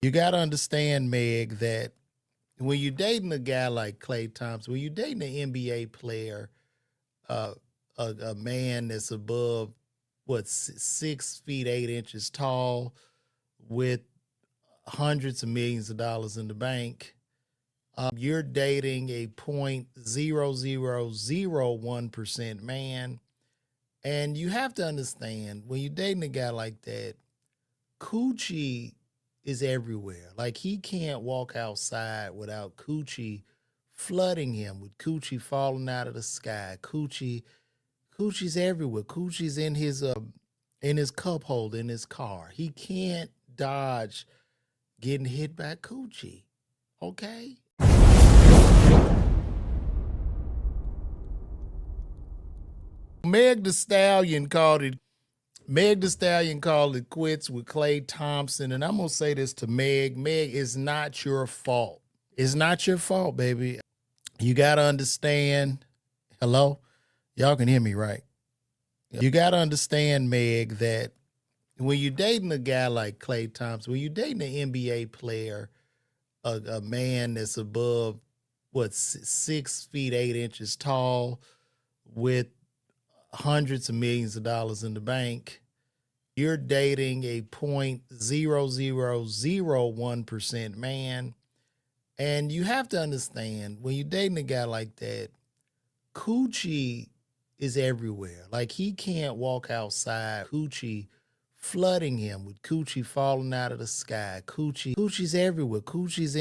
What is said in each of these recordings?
You got to understand, Meg, that when you're dating a guy like Klay Thompson, when you're dating an NBA player, uh, a man that's above what 6 feet 8 inches tall, with hundreds of millions of dollars in the bank, you're dating a 0.0001% man, and you have to understand when you're dating a guy like that, coochie is everywhere. Like he can't walk outside without coochie flooding him with coochie falling out of the sky. Coogie's everywhere. Coogie's in his cup holder in his car. He can't dodge getting hit by coochie. Okay? Meg the Stallion called it Meg the Stallion called it quits with Klay Thompson. And I'm gonna say this to Meg. Meg, it's not your fault. It's not your fault, baby. You gotta understand. Hello? Y'all can hear me, right? You gotta understand, Meg, that when you're dating a guy like Klay Thompson, when you're dating an NBA player, a man that's above what 6 feet 8 inches tall, with hundreds of millions of dollars in the bank, you're dating a 0.0001% man. And you have to understand when you're dating a guy like that, coochie is everywhere. Like he can't walk outside, coochie flooding him with coochie falling out of the sky. Coogie's everywhere. Coogie's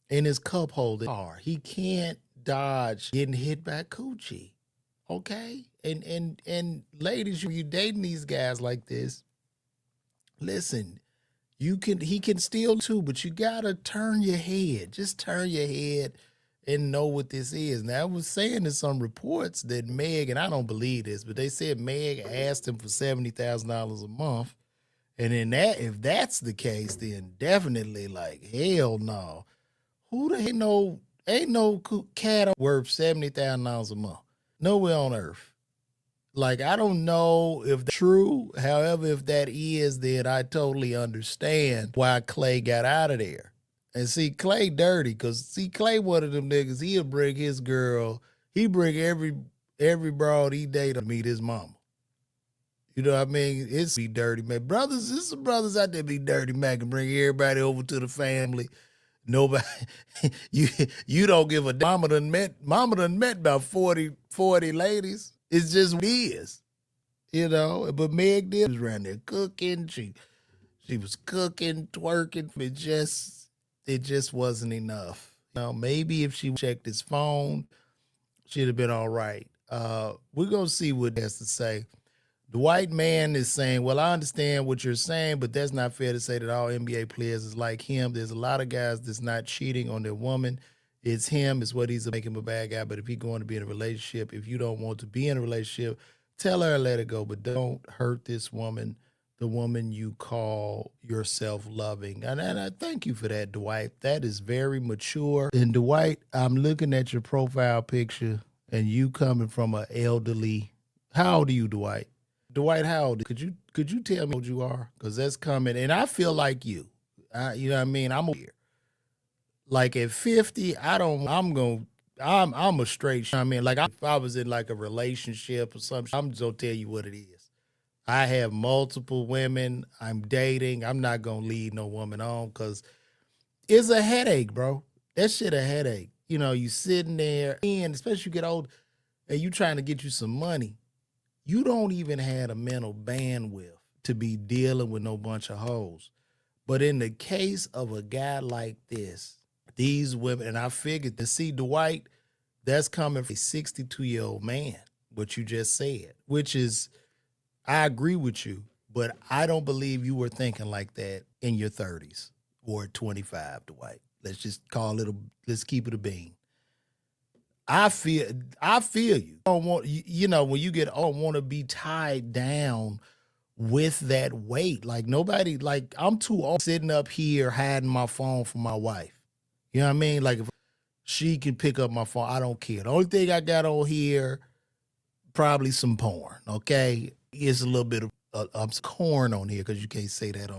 in his cup holder. He can't dodge getting hit by coochie. Okay? And ladies, you dating these guys like this, listen, he can steal too, but you gotta turn your head. Just turn your head and know what this is. Now I was saying in some reports that Meg, and I don't believe this, but they said Meg asked him for $70,000 a month. And in that, if that's the case, then definitely like hell no. Who the ain't no cat worth $70,000 a month? Nowhere on earth. Like, I don't know if that's true. However, if that is, then I totally understand why Klay got out of there. And see, Klay dirty, because see, Klay one of them niggas, he'll bring his girl, he bring every broad he dated to meet his mama. You know what I mean? It's be dirty, man. Brothers, there's some brothers out there be dirty, man, can bring everybody over to the family. Nobody, you don't give a damn. Mama done met about 40 ladies. It's just what it is, you know. But Meg did was around there cooking. She was cooking, twerking. It just wasn't enough. You know, maybe if she checked his phone, she'd have been all right. We're gonna see what he has to say. The white man is saying, well, I understand what you're saying, but that's not fair to say that all NBA players is like him. There's a lot of guys that's not cheating on their woman. It's him, it's what he's making him a bad guy. But if he's going to be in a relationship, if you don't want to be in a relationship, tell her let it go. But don't hurt this woman, the woman you call yourself loving. And I thank you for that, Dwight. That is very mature. And Dwight, I'm looking at your profile picture and you coming from an elderly. How old are you, Dwight? Dwight, how old? Could you tell me how old you are? Because that's coming, and I feel like you. You know what I mean? I'm here. Like at 50, I don't. I'm a straight. I mean, like if I was in like a relationship or something, I'm just gonna tell you what it is. I have multiple women. I'm dating. I'm not gonna lead no woman on because it's a headache, bro. That shit a headache. You know, you sitting there, and especially you get old, and you trying to get you some money. You don't even have a mental bandwidth to be dealing with no bunch of hoes. But in the case of a guy like this, these women, and I figured to see Dwight, that's coming from a 62-year-old man, what you just said, which is, I agree with you, but I don't believe you were thinking like that in your 30s or 25, Dwight. Let's just let's keep it a bean. I feel you. I don't want you know when you get old, want to be tied down with that weight. Like nobody, like I'm too old sitting up here hiding my phone from my wife. You know what I mean? Like if she can pick up my phone, I don't care. The only thing I got on here, probably some porn. Okay, it's a little bit of some corn on here because you can't say that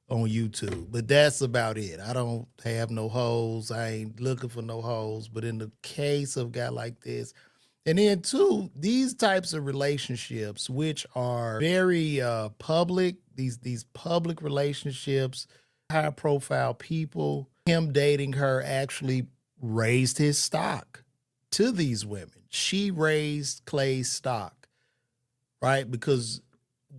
on YouTube. But that's about it. I don't have no hoes. I ain't looking for no hoes. But in the case of a guy like this, and then two, these types of relationships, which are very public, these public relationships, high profile people, him dating her actually raised his stock to these women. She raised Klay's stock, right? Because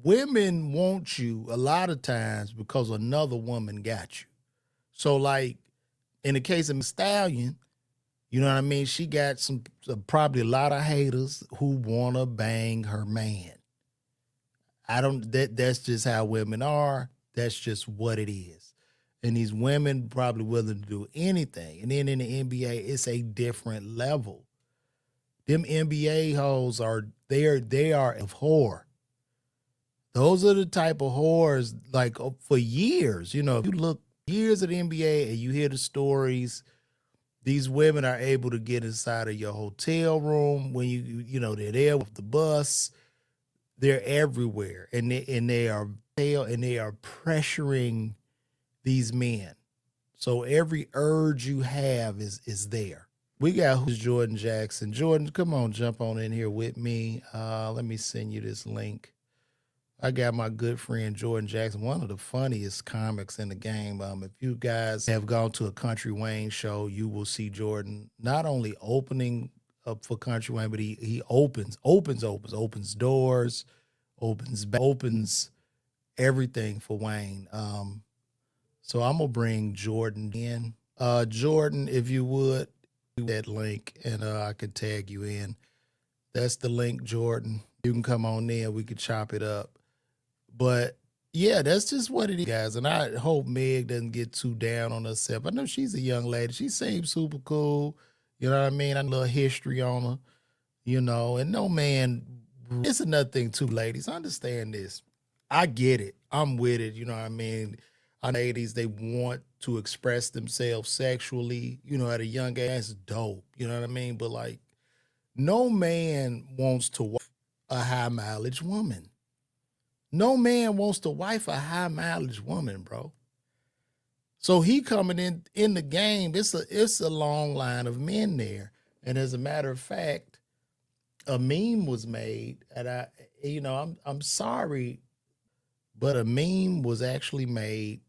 women want you a lot of times because another woman got you. So, like in the case of Stallion, you know what I mean? She got probably a lot of haters who want to bang her man. That's just how women are. That's just what it is. And these women probably willing to do anything. And then in the NBA, it's a different level. Them NBA hoes they are of whore. Those are the type of whores, like for years, if you look years at the NBA and you hear the stories, these women are able to get inside of your hotel room when they're there with the bus. They're everywhere, and they are pressuring these men. So every urge you have is there. We got who's Jordan Jackson. Jordan, come on, jump on in here with me. Let me send you this link. I got my good friend Jordan Jackson, one of the funniest comics in the game. If you guys have gone to a Country Wayne show, you will see Jordan not only opening up for Country Wayne, but he opens doors, opens everything for Wayne. So I'm gonna bring Jordan in. Jordan, if you would, that link, and I could tag you in. That's the link, Jordan. You can come on in. We could chop it up. But yeah, that's just what it is, guys. And I hope Meg doesn't get too down on herself. I know she's a young lady. She seems super cool. You know what I mean? I know a little history on her, and no man. It's another thing too, ladies. Understand this. I get it. I'm with it. You know what I mean? Our ladies, they want to express themselves sexually, at a young age. That's dope. You know what I mean? But like, no man wants to wife a high mileage woman. No man wants to wife a high mileage woman, bro. So he coming in the game. It's a long line of men there. And as a matter of fact, a meme was made, and I'm sorry, but a meme was actually made.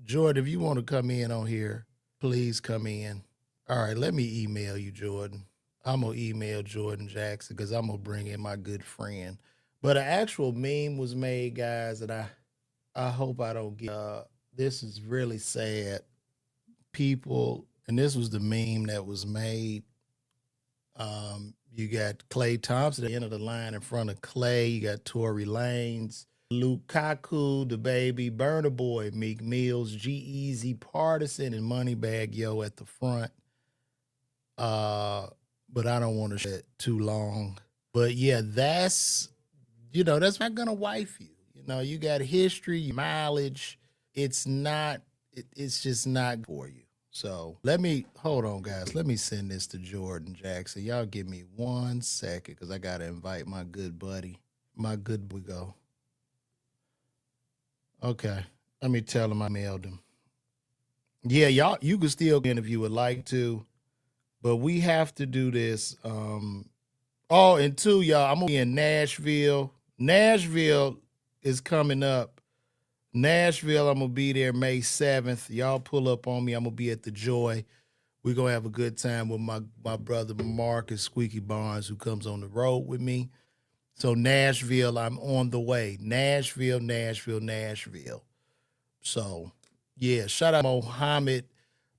Jordan, if you want to come in on here, please come in. All right, let me email you, Jordan. I'm gonna email Jordan Jackson because I'm gonna bring in my good friend. But an actual meme was made, guys, and I hope I don't get. This is really sad. People, and this was the meme that was made. You got Klay Thompson at the end of the line in front of Klay. You got Tory Lanez, Lukaku, the baby, Burna Boy, Meek Mills, G-Eazy, Partisan, and Moneybag Yo at the front. But I don't want to share it too long. But yeah, that's not gonna wife you. You got history, mileage. It's just not for you. So hold on, guys. Let me send this to Jordan Jackson. Y'all give me 1 second because I gotta invite my good buddy. We go. Okay. Let me tell him I mailed him. Yeah, y'all, you can still get in if you would like to, but we have to do this. And two, y'all, I'm gonna be in Nashville. Nashville is coming up. Nashville, I'm gonna be there May 7th. Y'all pull up on me. I'm gonna be at the Joy. We're gonna have a good time with my brother Marcus Squeaky Barnes, who comes on the road with me. So Nashville, I'm on the way. Nashville. So yeah, shout out Mohammed.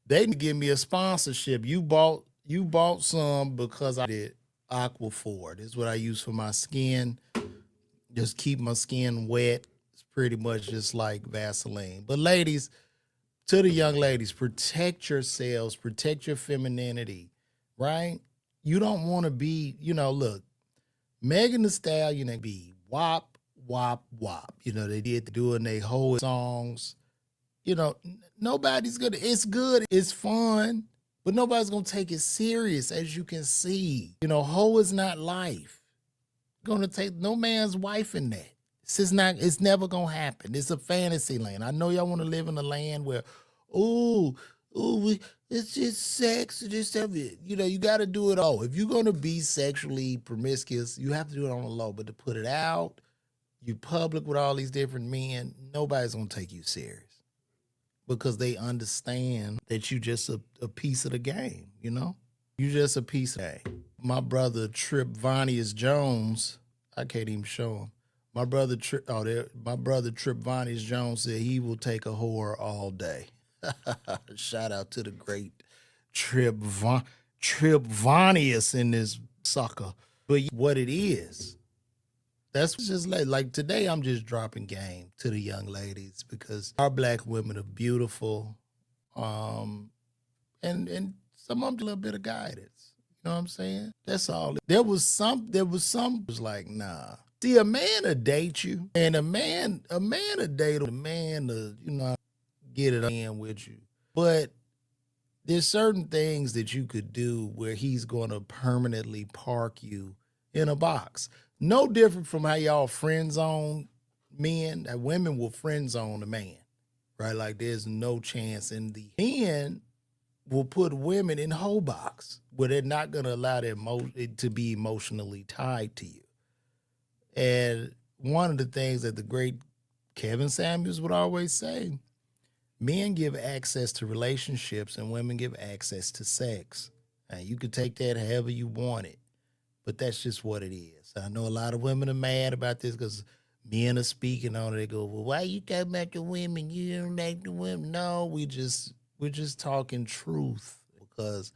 They didn't give me a sponsorship. You bought some because I did Aquaphor. This is what I use for my skin. Just keep my skin wet. It's pretty much just like Vaseline. But ladies, to the young ladies, protect yourselves, protect your femininity, right? You don't want to be, look, Megan Thee Stallion and be wop, wop, wop. They did doing their whole songs. Nobody's gonna, it's good, it's fun, but nobody's gonna take it serious, as you can see. Hoe is not life. Gonna take no man's wife in that. It's never gonna happen. It's a fantasy land. I know y'all want to live in a land where, ooh, it's just sex, just everything. You got to do it all. If you're gonna be sexually promiscuous, you have to do it on the low. But to put it out, you public with all these different men, nobody's gonna take you serious because they understand that you just a piece of the game. You just a piece of the game. My brother Trip Vonius Jones, I can't even show him. My brother Trip Vonius Jones said he will take a whore all day. Shout out to the great Trip Vonius in this sucker. But what it is, that's just like today I'm just dropping game to the young ladies because our black women are beautiful. And some of them a little bit of guidance. You know what I'm saying? That's all. There was some was like, nah. See, a man will date you, and a man will date a man to, get it in with you. But there's certain things that you could do where he's going to permanently park you in a box. No different from how y'all friend zone men. That women will friend zone a man, right? Like there's no chance in the men will put women in whole box where they're not going to allow it to be emotionally tied to you. And one of the things that the great Kevin Samuels would always say, men give access to relationships and women give access to sex. And you can take that however you want it, but that's just what it is. I know a lot of women are mad about this because men are speaking on it. They go, well, why you talking about the women? You don't like the women. No, we're just talking truth because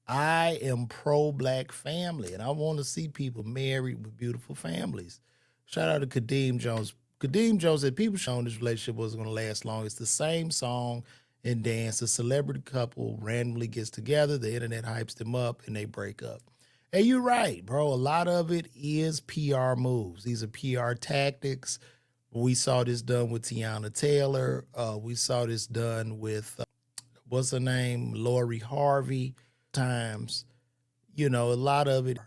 I am pro-black family, and I want to see people married with beautiful families. Shout out to Kadeem Jones. Kadeem Jones said people shown this relationship wasn't going to last long. It's the same song and dance. A celebrity couple randomly gets together, the internet hypes them up, and they break up. And you're right, bro. A lot of it is PR moves. These are PR tactics. We saw this done with Tiana Taylor. We saw this done with, what's her name, Lori Harvey. Times, a lot of it.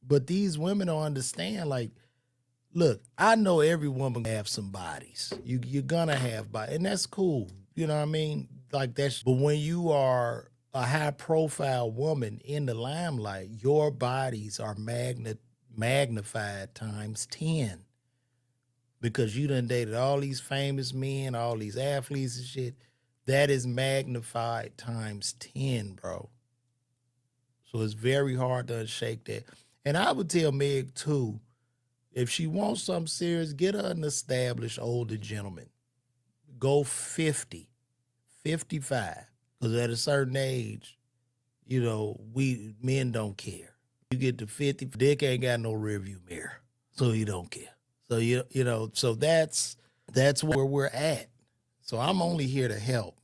But these women don't understand, like, look, I know every woman have some bodies. You're gonna have bodies, and that's cool. You know what I mean? Like but when you are a high profile woman in the limelight, your bodies are magnified times 10. Because you done dated all these famous men, all these athletes and shit. That is magnified times 10, bro. So it's very hard to shake that. And I would tell Meg, too, if she wants something serious, get her an established older gentleman. Go 50, 55. Because at a certain age, we men don't care. You get to 50, dick ain't got no rearview mirror. So you don't care. So, so that's where we're at. So I'm only here to help.